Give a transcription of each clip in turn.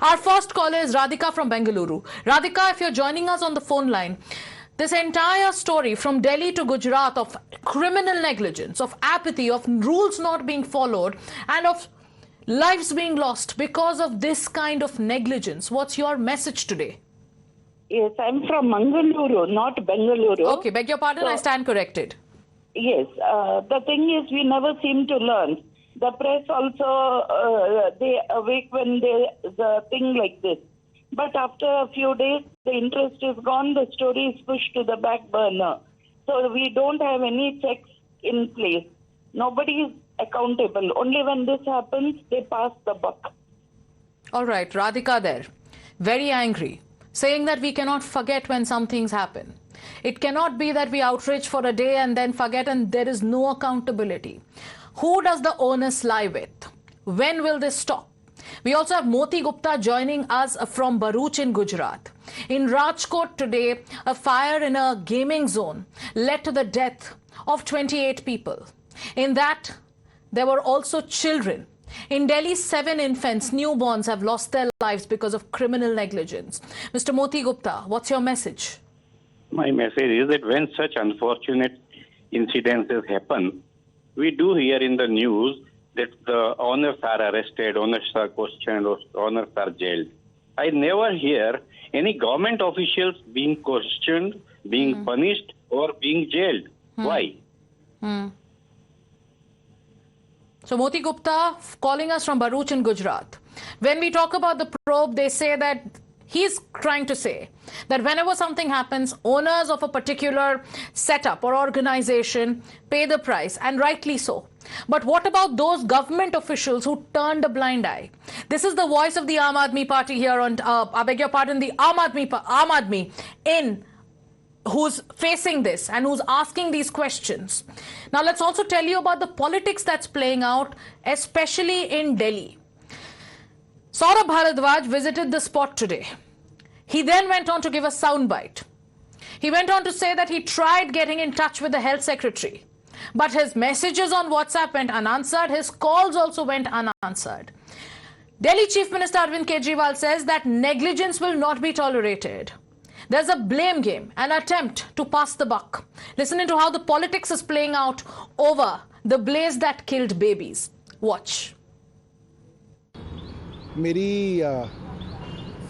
Our first caller is Radhika from Bengaluru. Radhika, if you're joining us on the phone line, this entire story from Delhi to Gujarat of criminal negligence, of apathy, of rules not being followed, and of lives being lost because of this kind of negligence. What's your message today? Yes, I'm from Mangaluru, not Bengaluru. Okay, beg your pardon, I stand corrected. Yes, the thing is we never seem to learn. The press also, they awake when there's a thing like this. But after a few days, the interest is gone, the story is pushed to the back burner. So we don't have any checks in place. Nobody is accountable. Only when this happens, they pass the buck. All right, Radhika there, very angry, saying that we cannot forget when some things happen. It cannot be that we outrage for a day and then forget and there is no accountability. Who does the onus lie with? When will this stop? We also have Moti Gupta joining us from Bharuch in Gujarat. In Rajkot today, a fire in a gaming zone led to the death of 28 people. In that, there were also children. In Delhi, 7 infants, newborns, have lost their lives because of criminal negligence. Mr. Moti Gupta, what's your message? My message is that when such unfortunate incidences happen, we do hear in the news that the owners are arrested, owners are questioned, owners are jailed. I never hear any government officials being questioned, being punished, or being jailed. Why? So Moti Gupta calling us from Bharuch in Gujarat. When we talk about the probe, they say that he's trying to say that whenever something happens, owners of a particular setup or organization pay the price, and rightly so. But what about those government officials who turned a blind eye? This is the voice of the Aam Aadmi Party here on, I beg your pardon, the Aam Aadmi in who's facing this and who's asking these questions. Now let's also tell you about the politics that's playing out, especially in Delhi. Saurabh Bharadwaj visited the spot today. He then went on to give a soundbite. He went on to say that he tried getting in touch with the health secretary, but his messages on WhatsApp went unanswered. His calls also went unanswered. Delhi Chief Minister Arvind Kejriwal says that negligence will not be tolerated. There's a blame game, an attempt to pass the buck. Listening to how the politics is playing out over the blaze that killed babies. Watch. मेरी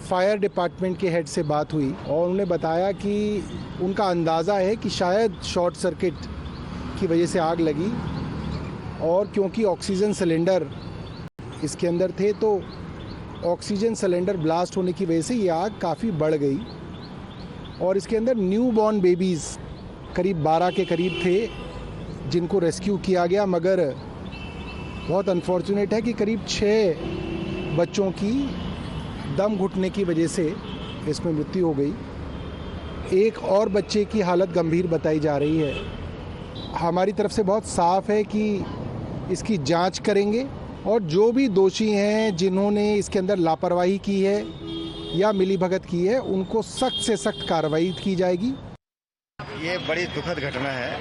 fire department के head से बात हुई और उन्होंने बताया कि उनका अंदाज़ा है कि शायद शॉर्ट सर्किट की वजह से आग लगी और क्योंकि ऑक्सीजन सिलेंडर इसके अंदर थे तो ऑक्सीजन सिलेंडर ब्लास्ट होने की वजह से ये आग काफ़ी बढ़ गई और इसके अंदर न्यू बॉर्न बेबीज़ करीब 12 के करीब थे जिनको रेस्क्यू किया गया, मगर बहुत अनफॉर्चुनेट है कि करीब 6 बच्चों की दम घुटने की वजह से इसमें मृत्यु हो गई। एक और बच्चे की हालत गंभीर बताई जा रही है। हमारी तरफ से बहुत साफ है कि इसकी जांच करेंगे और जो भी दोषी हैं जिन्होंने इसके अंदर लापरवाही की है या मिलीभगत की है उनको सख्त से सख्त कार्रवाई की जाएगी। ये बड़ी दुखद घटना है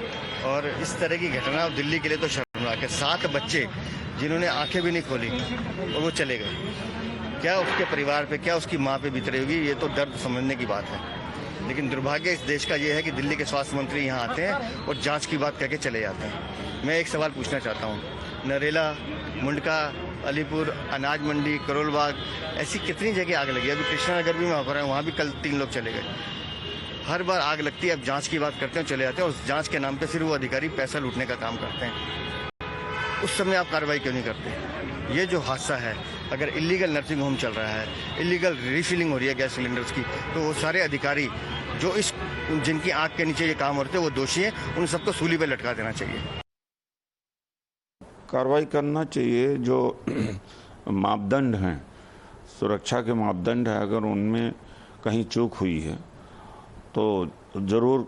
और इस तरह की घटना दिल्ली के लिए तो शर्मनाक है। 7 बच्चे जिन्होंने आंखें भी नहीं खोली और वो चले गए। क्या उसके परिवार पे, क्या उसकी माँ पे बीत रही होगी, ये तो दर्द समझने की बात है। लेकिन दुर्भाग्य इस देश का ये है कि दिल्ली के स्वास्थ्य मंत्री यहाँ आते हैं और जांच की बात करके चले जाते हैं। मैं एक सवाल पूछना चाहता हूँ, नरेला, मुंडका, अलीपुर, अनाज मंडी, करोल बाग, ऐसी कितनी जगह आग लगी? अभी कृष्णानगर भी वहाँ पर है, वहाँ भी कल 3 लोग चले गए। हर बार आग लगती है, अब जांच की बात करते हैं, चले जाते हैं और उस जांच के नाम पे सिर्फ वो अधिकारी पैसा लूटने का काम करते हैं। उस समय आप कार्रवाई क्यों नहीं करते? ये जो हादसा है, अगर इलीगल नर्सिंग होम चल रहा है, इलीगल रिफिलिंग हो रही है गैस सिलेंडर्स की, तो वो सारे अधिकारी जो जिनकी आंख के नीचे ये काम होते हैं वो दोषी हैं, उन सबको सूली पे लटका देना चाहिए। कार्रवाई करना चाहिए। जो मापदंड हैं, सुरक्षा के मापदंड है, अगर उनमें कहीं चूक हुई है तो ज़रूर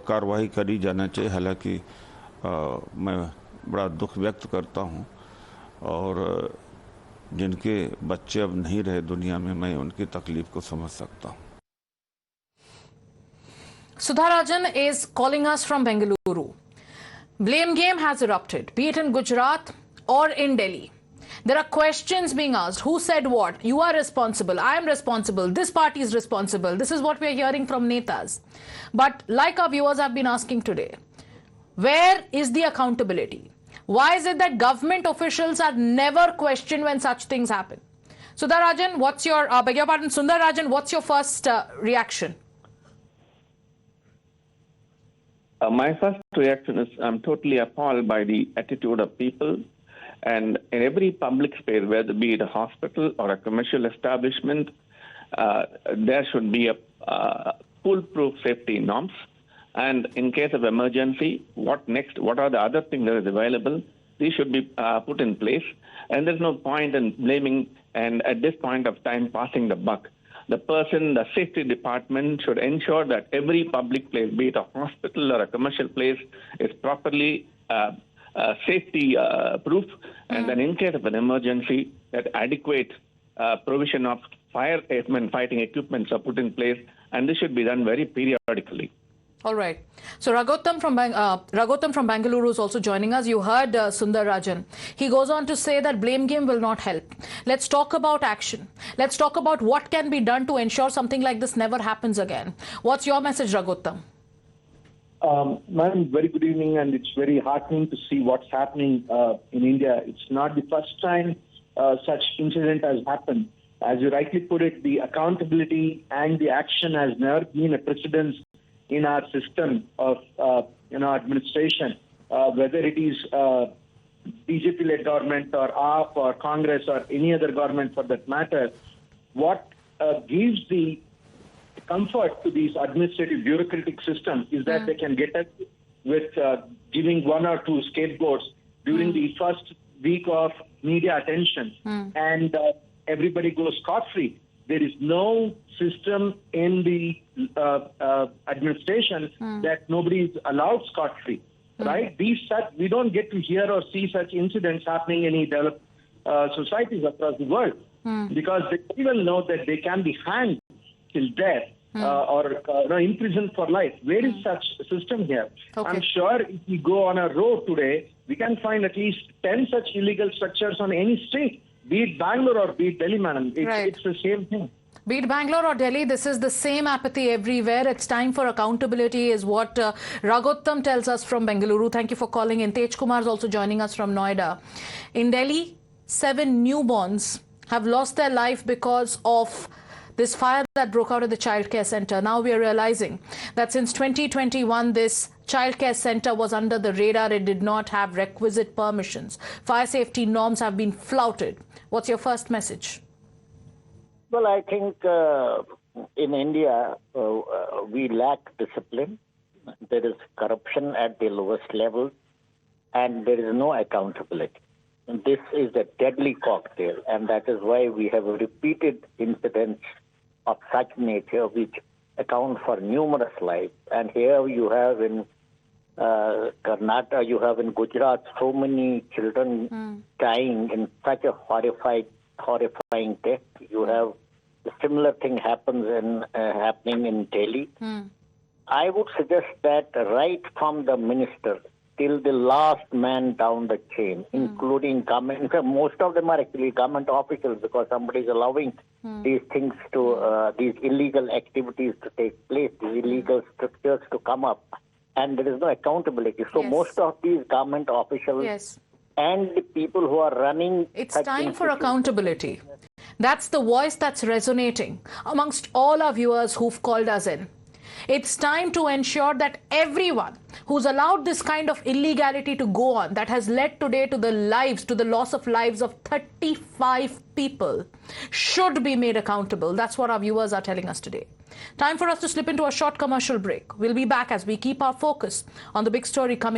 कार्रवाई करी जाना चाहिए। हालांकि मैं बड़ा दुख व्यक्त करता हूं और जिनके बच्चे अब नहीं रहे दुनिया में, मैं उनकी तकलीफ को समझ सकता हूं। Sudha Rajan is calling us from Bengaluru. Blame game has erupted, be it in Gujarat or in Delhi. There are questions being asked. Who said what? You are responsible. I am responsible. This party is responsible. This is what we are hearing from netas. But like our viewers have been asking today, where is the accountability? Why is it that government officials are never questioned when such things happen? Sundar Rajan, what's your, beg your pardon, Sundar Rajan, what's your first reaction? My first reaction is I'm totally appalled by the attitude of people. And in every public space, whether it be a hospital or a commercial establishment, there should be a foolproof safety norms. And in case of emergency, what next? What are the other things that is available? These should be put in place. And there's no point in blaming and at this point of time passing the buck. The safety department should ensure that every public place, be it a hospital or a commercial place, is properly safety proof. And then in case of an emergency, that adequate provision of fighting equipment are put in place. And this should be done very periodically. All right. So Raghottam from Bangalore is also joining us. You heard Sundar Rajan. He goes on to say that blame game will not help. Let's talk about action. Let's talk about what can be done to ensure something like this never happens again. What's your message, Raghottam? Ma'am, very good evening, and it's very heartening to see what's happening in India. It's not the first time such incident has happened. As you rightly put it, the accountability and the action has never been a precedence in our system of administration, whether it is BJP-led government or AAP or Congress or any other government for that matter. What gives the comfort to these administrative bureaucratic systems is that they can get up with giving one or two scapegoats during the first week of media attention, and everybody goes scot-free. There is no system in the administration that nobody is allowed scot-free, right? We don't get to hear or see such incidents happening in any developed societies across the world because they even know that they can be hanged till death or imprisoned for life. Where is such a system here? Okay. I'm sure if we go on a road today, we can find at least 10 such illegal structures on any street. Be it Bangalore or be it Delhi, madam. It's the same thing. Be it Bangalore or Delhi, this is the same apathy everywhere. It's time for accountability is what Raghottam tells us from Bengaluru. Thank you for calling in. Tej Kumar is also joining us from Noida. In Delhi, 7 newborns have lost their life because of this fire that broke out at the childcare center. Now we are realizing that since 2021, this childcare center was under the radar. It did not have requisite permissions. Fire safety norms have been flouted. What's your first message? Well, I think in India, we lack discipline. There is corruption at the lowest level, and there is no accountability. And this is a deadly cocktail, and that is why we have repeated incidents of such nature which account for numerous lives. And here you have in Karnataka, you have in Gujarat, so many children dying in such a horrifying death. You have a similar thing happening in Delhi. I would suggest that right from the minister till the last man down the chain, including government. In fact, most of them are actually government officials because somebody is allowing these things to, these illegal activities to take place, these illegal structures to come up, and there is no accountability. So most of these government officials and the people who are running... It's time for accountability. That's the voice that's resonating amongst all our viewers who've called us in. It's time to ensure that everyone who's allowed this kind of illegality to go on, that has led today to the loss of lives of 35 people, should be made accountable. That's what our viewers are telling us today. Time for us to slip into a short commercial break. We'll be back as we keep our focus on the big story coming